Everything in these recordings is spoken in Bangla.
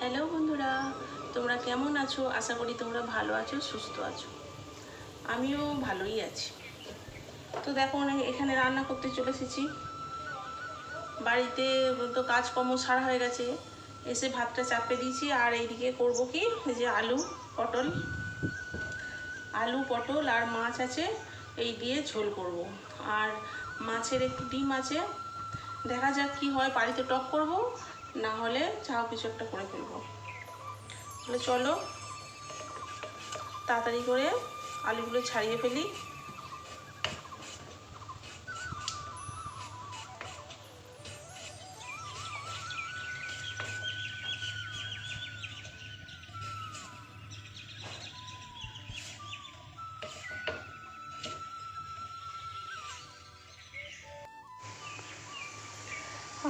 হ্যালো বন্ধুরা, তোমরা কেমন আছো? আশা করি তোমরা ভালো আছো, সুস্থ আছো। আমিও ভালোই আছি। তো দেখো, এখানে রান্না করতে চলে এসেছি। বাড়িতে তো কাজকর্ম সারা হয়ে গেছে, এসে ভাতটা চাপে দিয়েছি। আর এইদিকে করব কি, এই যে আলু পটল আর মাছ আছে, এই দিয়ে ঝোল করব। আর মাছের একটু ডিম আছে, দেখা যাক কি হয়। বাড়িতে টক করব, না হলে চাও কিছু একটা করে ফেলবো। তাহলে চলো তাড়াতাড়ি করে আলুগুলো ছাড়িয়ে ফেলি।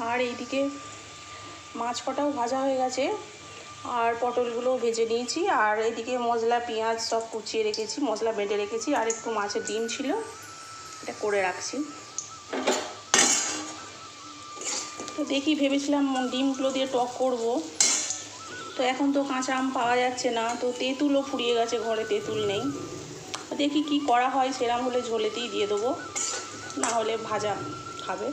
আর এইদিকে মাছ কটাও ভাজা হয়ে গেছে, আর পটলগুলোও ভেজে নিয়েছি। আর এদিকে মশলা পেঁয়াজ সব কুচিয়ে রেখেছি, মশলা বেটে রেখেছি। আর একটু মাছের ডিম ছিল, এটা করে রাখছি। তো দেখি, ভেবেছিলাম ডিমগুলো দিয়ে টক করব। তো এখন তো কাঁচা আম পাওয়া যাচ্ছে না, তো তেঁতুলও ফুরিয়ে গেছে, ঘরে তেঁতুল নেই। দেখি কি করা হয়, সেরম হলে ঝোলেতেই দিয়ে দেবো, না হলে ভাজা খাবে।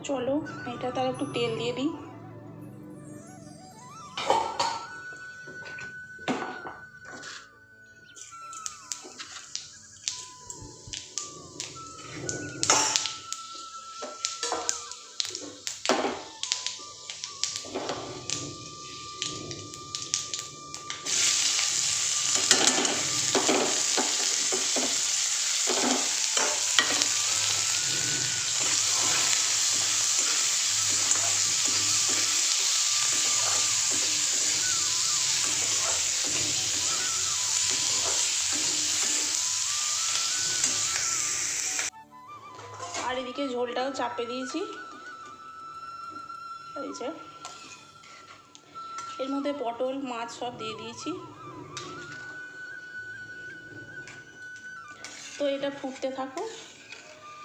চলো এটা তার একটু তেল দিয়ে দিই। আর এদিকে ঝোলটাও চাপে দিয়েছি। এই যে এর মধ্যে পটল মাছ সব দিয়ে দিয়েছি। তো এটা ফুটতে থাকো,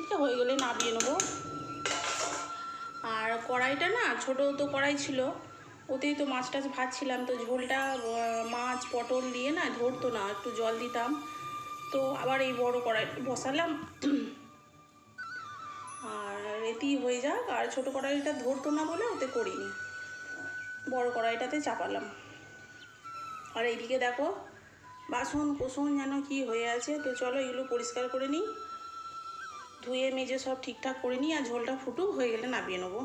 এটা হয়ে গেলে নামিয়ে নেবো। আর কড়াইটা না, ছোটো তো কড়াই ছিল, ওতেই তো মাছ টাছ ভাজছিলাম। তো ঝোলটা মাছ পটল দিয়ে না ধরতো না, একটু জল দিতাম। তো আবার এই বড় কড়াই বসালাম, আর এতেই হয়ে যাক। আর ছোটো কড়াইটা ধরতো না বলে ওতে করিনি, বড় কড়াইটাতে চাপালাম। আর এইদিকে দেখো বাসন কোসন যেন কি হয়ে আছে। তো চলো এগুলো পরিষ্কার করে নিই, ধুয়ে মেজে সব ঠিকঠাক করে নিই। আর ঝোলটা ফুটুক, হয়ে গেলে নামিয়ে নেবো।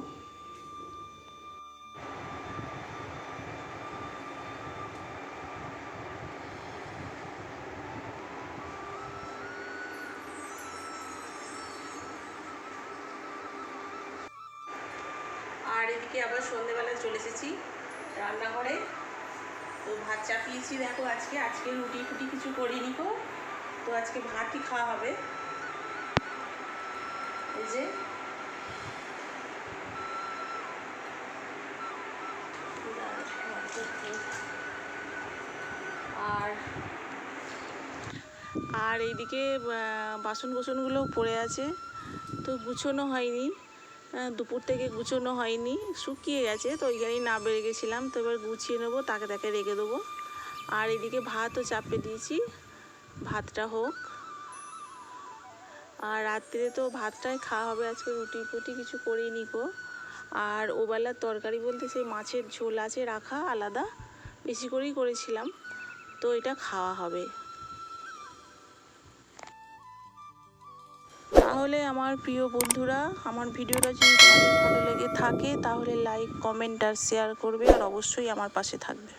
আর এদিকে আবার সন্ধেবেলায় চলে এসেছি রান্নাঘরে। তো ভাত চাপিয়েছি, দেখো আজকে রুটি ফুটি কিছু করিনি গো। তো আজকে ভাতই খাওয়া হবে। এই যে আর আর এইদিকে বাসন কোসনগুলো পড়ে আছে, তো গুছোনো হয়নি। দুপুর থেকে গুছোনো হয়নি, শুকিয়ে গেছে। তো ওইখানেই না বেড়ে গেছিলাম। তো এবার গুছিয়ে নেবো, তাকে রেখে দেবো। আর এদিকে ভাতও চাপে দিয়েছি, ভাতটা হোক। আর রাত্রে তো ভাতটাই খাওয়া হবে আজকে, রুটি ফুটি কিছু করিনি গো। আর ওবেলার তরকারি বলতে সেই মাছের ঝোল আছে রাখা আলাদা, বেশি করেই করেছিলাম। তো এটা খাওয়া হবে। তাহলে আমার প্রিয় বন্ধুরা, আমার ভিডিওটা যদি তোমাদের ভালো লেগে থাকে, তাহলে লাইক কমেন্ট আর শেয়ার করবে, আর অবশ্যই আমার পাশে থাকবে।